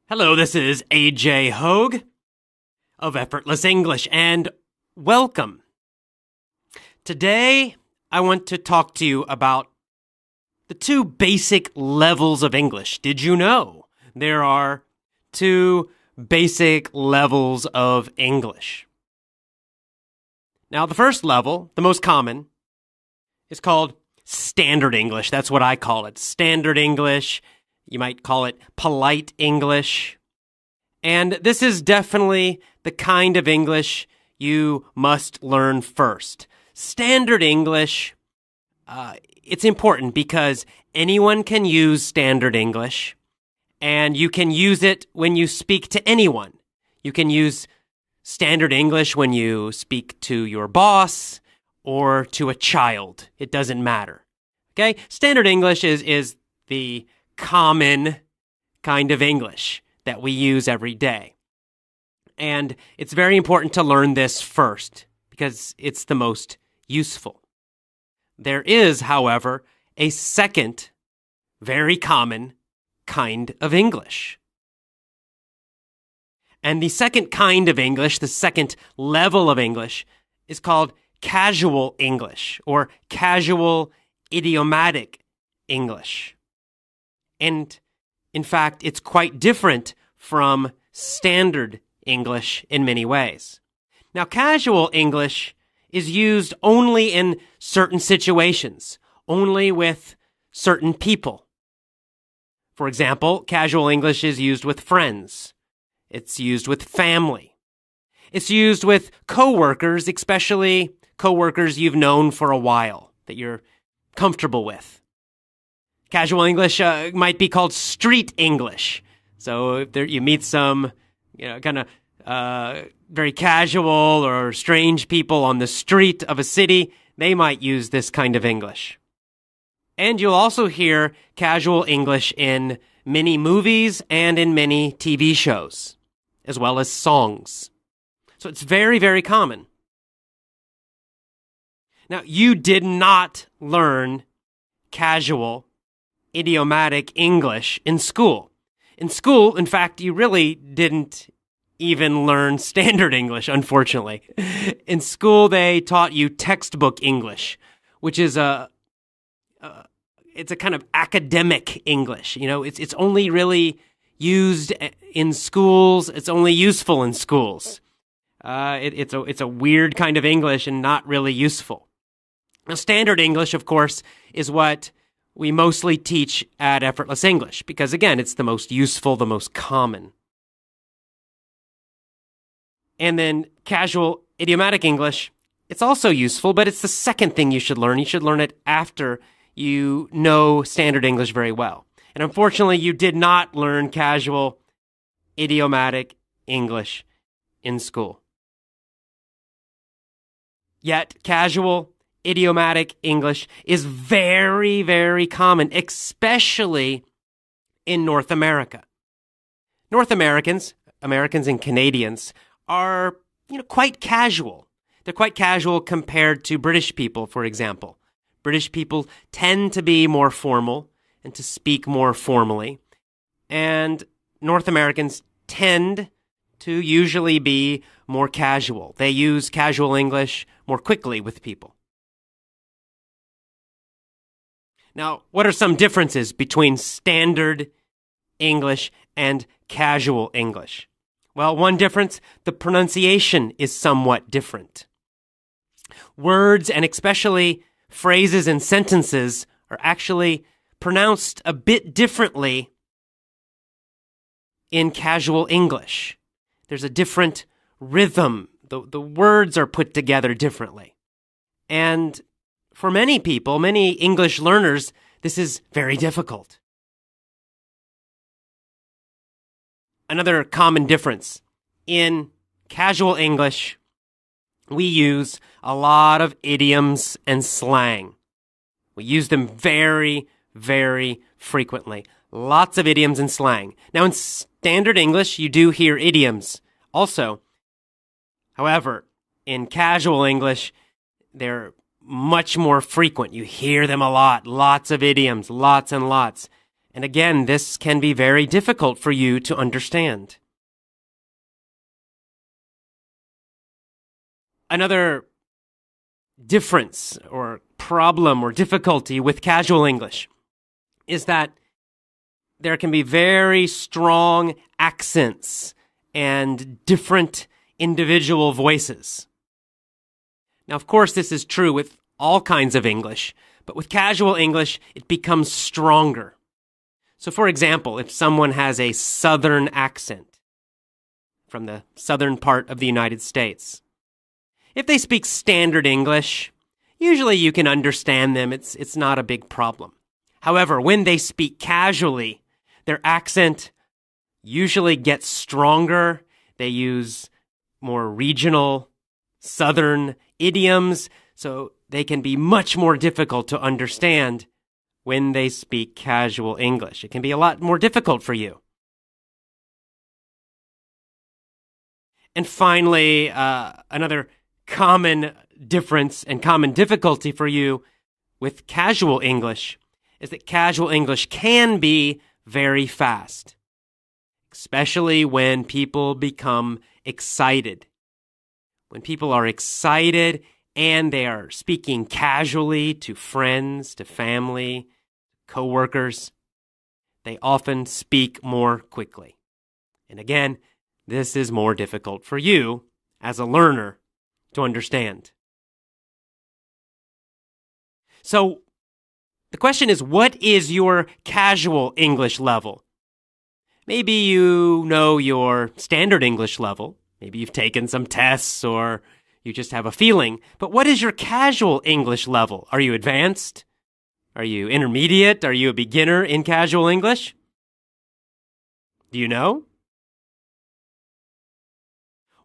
Hello, this is AJ Hogue of Effortless English, and welcome. Today, I want to talk to you about the two basic levels of English. Did you know there are two basic levels of English? Now, the first level, the most common, is called Standard English. That's what I call it. Standard English. You might call it polite English. And this is definitely the kind of English you must learn first. Standard English, it's important because anyone can use Standard English, and you can use it when you speak to anyone. You can use Standard English when you speak to your boss or to a child. It doesn't matter. Okay? Standard English is the common kind of English that we use every day. And it's very important to learn this first because it's the most useful. There is, however, a second very common kind of English. And the second kind of English, the second level of English, is called casual English or casual idiomatic English. And in fact, it's quite different from standard English in many ways. Now, casual English is used only in certain situations, only with certain people. For example, casual English is used with friends. It's used with family. It's used with coworkers, especially coworkers you've known for a while, that you're comfortable with. Casual English might be called street English. So if you meet some, kind of very casual or strange people on the street of a city, they might use this kind of English. And you'll also hear casual English in many movies and in many TV shows, as well as songs. So it's very, very common. Now, you did not learn casual idiomatic English in school. In school, in fact, you really didn't even learn standard English, unfortunately. In school, they taught you textbook English, which is it's a kind of academic English. It's only really used in schools. It's only useful in schools. It's a weird kind of English and not really useful. Now, standard English, of course, is what we mostly teach at Effortless English because, again, it's the most useful, the most common. And then casual idiomatic English, it's also useful, but it's the second thing you should learn. You should learn it after you know standard English very well. And unfortunately, you did not learn casual idiomatic English in school. Yet, casual idiomatic English is very, very common, especially in North America. North Americans and Canadians are, quite casual. They're quite casual compared to British people, for example. British people tend to be more formal and to speak more formally. And North Americans tend to usually be more casual. They use casual English more quickly with people. Now, what are some differences between standard English and casual English? Well, one difference, the pronunciation is somewhat different. Words, and especially phrases and sentences, are actually pronounced a bit differently in casual English. There's a different rhythm. The words are put together differently. And for many people, many English learners, this is very difficult. Another common difference. In casual English, we use a lot of idioms and slang. We use them very, very frequently. Lots of idioms and slang. Now, in standard English, you do hear idioms also. However, in casual English, they're much more frequent. You hear them a lot. Lots of idioms, lots and lots. And again, this can be very difficult for you to understand. Another difference or problem or difficulty with casual English is that there can be very strong accents and different individual voices. Now, of course, this is true with all kinds of English, but with casual English, it becomes stronger. So, for example, if someone has a southern accent from the southern part of the United States, if they speak standard English, usually you can understand them. It's not a big problem. However, when they speak casually, their accent usually gets stronger. They use more regional, southern idioms, so they can be much more difficult to understand when they speak casual English. It can be a lot more difficult for you. And finally, another common difference and common difficulty for you with casual English is that casual English can be very fast, especially when people become excited. When people are excited and they are speaking casually to friends, to family, coworkers, they often speak more quickly. And again, this is more difficult for you as a learner to understand. So, the question is, what is your casual English level? Maybe you know your standard English level. Maybe you've taken some tests or you just have a feeling. But what is your casual English level? Are you advanced? Are you intermediate? Are you a beginner in casual English? Do you know?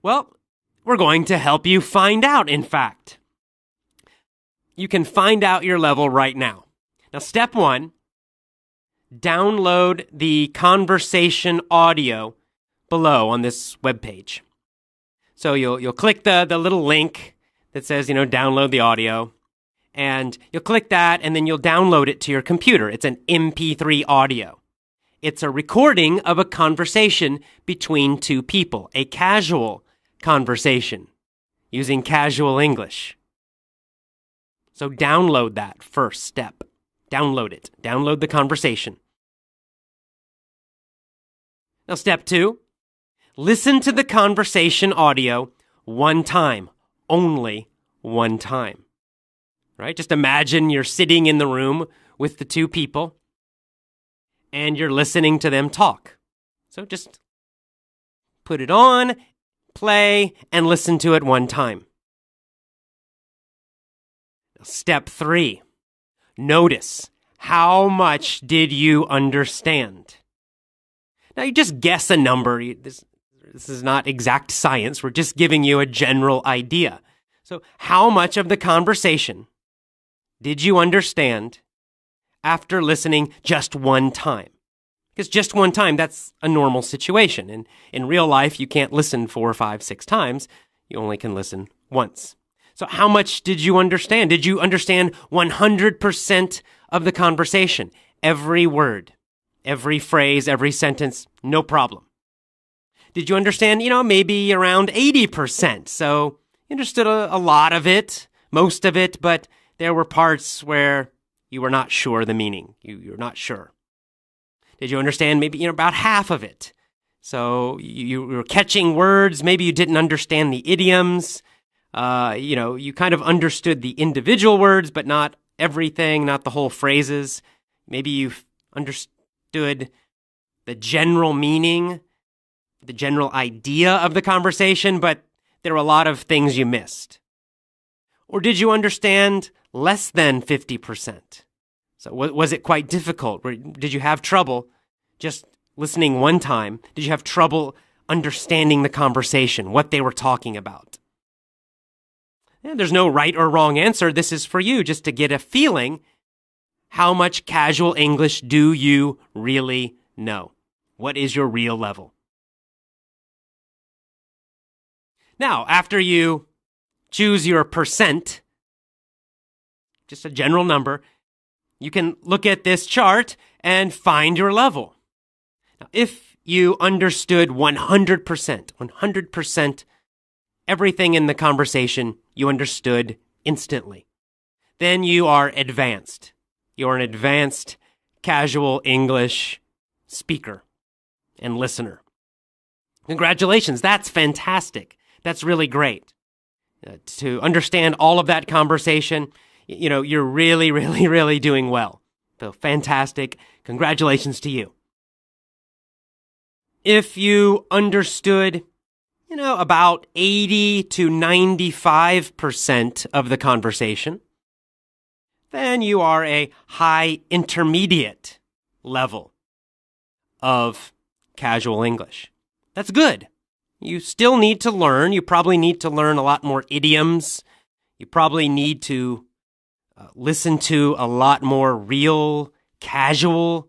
Well, we're going to help you find out, in fact. You can find out your level right now. Now, step 1, download the conversation audio below on this webpage. So you'll click the little link that says, download the audio. And you'll click that, and then you'll download it to your computer. It's an MP3 audio. It's a recording of a conversation between two people, a casual conversation using casual English. So download that first step. Download it. Download the conversation. Now, step 2, listen to the conversation audio one time, only one time. Right? Just imagine you're sitting in the room with the two people and you're listening to them talk. So just put it on, play, and listen to it one time. Step 3, notice how much did you understand? Now, you just guess a number. This is not exact science. We're just giving you a general idea. So how much of the conversation did you understand after listening just one time? Because just one time, that's a normal situation. And in real life, you can't listen 4, 5, 6 times. You only can listen once. So how much did you understand? Did you understand 100% of the conversation? Every word, every phrase, every sentence, no problem. Did you understand, maybe around 80%? So you understood a lot of it, most of it, but there were parts where you were not sure the meaning. You're not sure. Did you understand maybe, about half of it? So you were catching words. Maybe you didn't understand the idioms. You kind of understood the individual words, but not everything, not the whole phrases. Maybe you understood the general meaning, the general idea of the conversation, but there were a lot of things you missed. Or did you understand less than 50%? So was it quite difficult? Did you have trouble just listening one time? Did you have trouble understanding the conversation, what they were talking about? And there's no right or wrong answer. This is for you just to get a feeling. How much casual English do you really know? What is your real level? Now, after you choose your percent, just a general number, you can look at this chart and find your level. Now, if you understood 100% everything in the conversation, you understood instantly, then you are advanced. You're an advanced casual English speaker and listener. Congratulations, that's fantastic. That's really great. To understand all of that conversation, you're really, really, really doing well. So fantastic. Congratulations to you. If you understood, about 80 to 95% of the conversation, then you are a high intermediate level of casual English. That's good. You still need to learn. You probably need to learn a lot more idioms. You probably need to listen to a lot more real, casual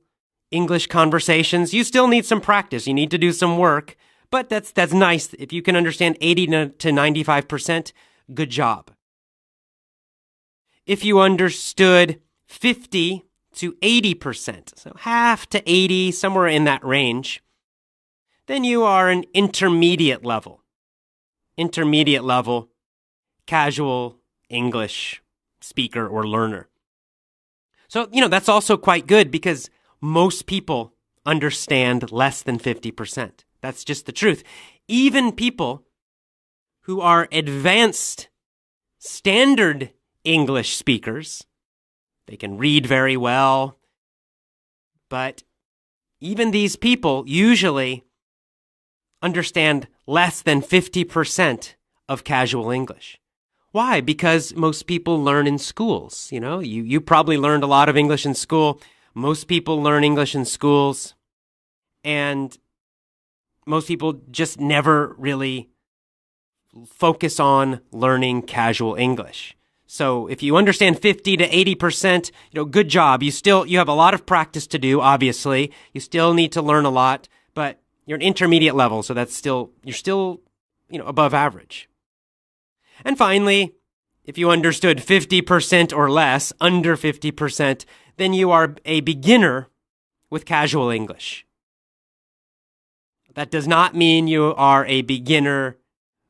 English conversations. You still need some practice. You need to do some work. But that's nice. If you can understand 80 to 95%, good job. If you understood 50 to 80%, so half to 80, somewhere in that range, then you are an intermediate level casual English speaker or learner. So, that's also quite good because most people understand less than 50%. That's just the truth. Even people who are advanced standard English speakers, they can read very well, but even these people usually understand less than 50% of casual English. Why? Because most people learn in schools. You probably learned a lot of English in school. Most people learn English in schools, and most people just never really focus on learning casual English. So if you understand 50 to 80%, good job. You have a lot of practice to do, obviously. You still need to learn a lot, but you're an intermediate level, so you're still above average. And finally, if you understood 50% or less, under 50%, then you are a beginner with casual English. That does not mean you are a beginner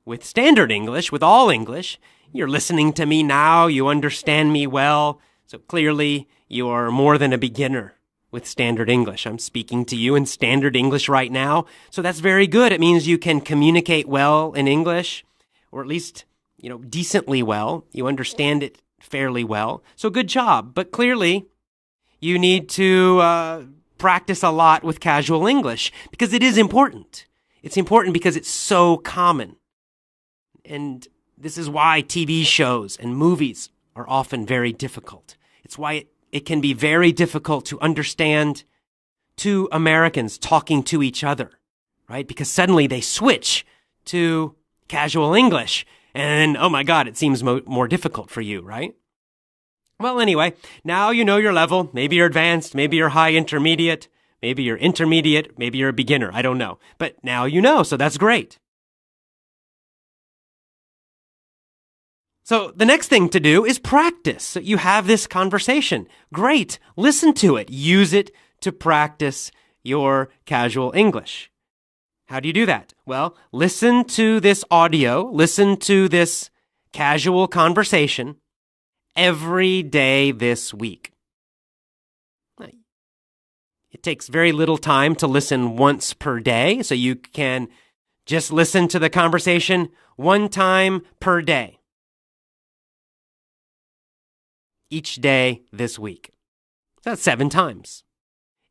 with standard English, with all English. You're listening to me now, you understand me well, so clearly you are more than a beginner with standard English. I'm speaking to you in standard English right now, so that's very good. It means you can communicate well in English, or at least, decently well. You understand it fairly well, so good job. But clearly, you need to practice a lot with casual English because it is important. It's important because it's so common. And this is why TV shows and movies are often very difficult. It's why it can be very difficult to understand two Americans talking to each other, right? Because suddenly they switch to casual English and, oh my God, it seems more difficult for you, right? Well, anyway, now you know your level. Maybe you're advanced, maybe you're high intermediate, maybe you're intermediate, maybe you're a beginner. I don't know. But now you know, so that's great. So the next thing to do is practice. So you have this conversation. Great. Listen to it. Use it to practice your casual English. How do you do that? Well, listen to this audio, listen to this casual conversation every day this week. It takes very little time to listen once per day, so you can just listen to the conversation one time per day. Each day this week. So that's 7 times.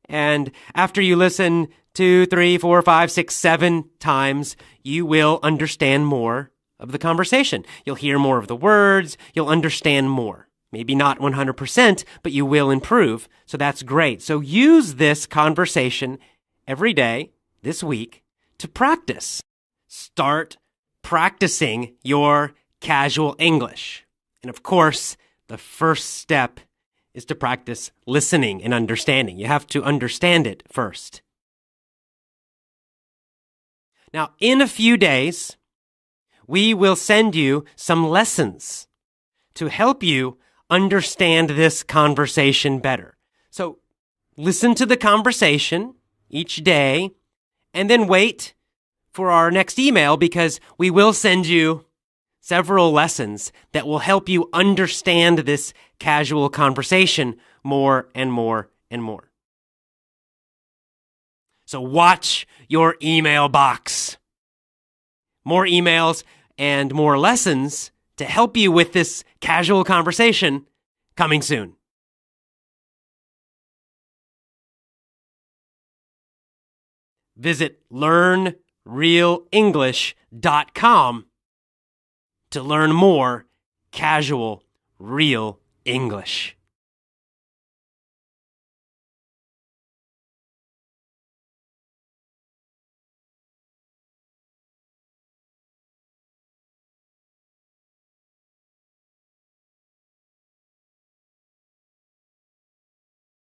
And after you listen 2, 3, 4, 5, 6, 7 times, you will understand more of the conversation. You'll hear more of the words. You'll understand more. Maybe not 100%, but you will improve. So that's great. So use this conversation every day this week to practice. Start practicing your casual English. And of course, the first step is to practice listening and understanding. You have to understand it first. Now, in a few days, we will send you some lessons to help you understand this conversation better. So listen to the conversation each day, and then wait for our next email because we will send you several lessons that will help you understand this casual conversation more and more and more. So watch your email box. More emails and more lessons to help you with this casual conversation coming soon. Visit learnrealenglish.com to learn more casual, real English.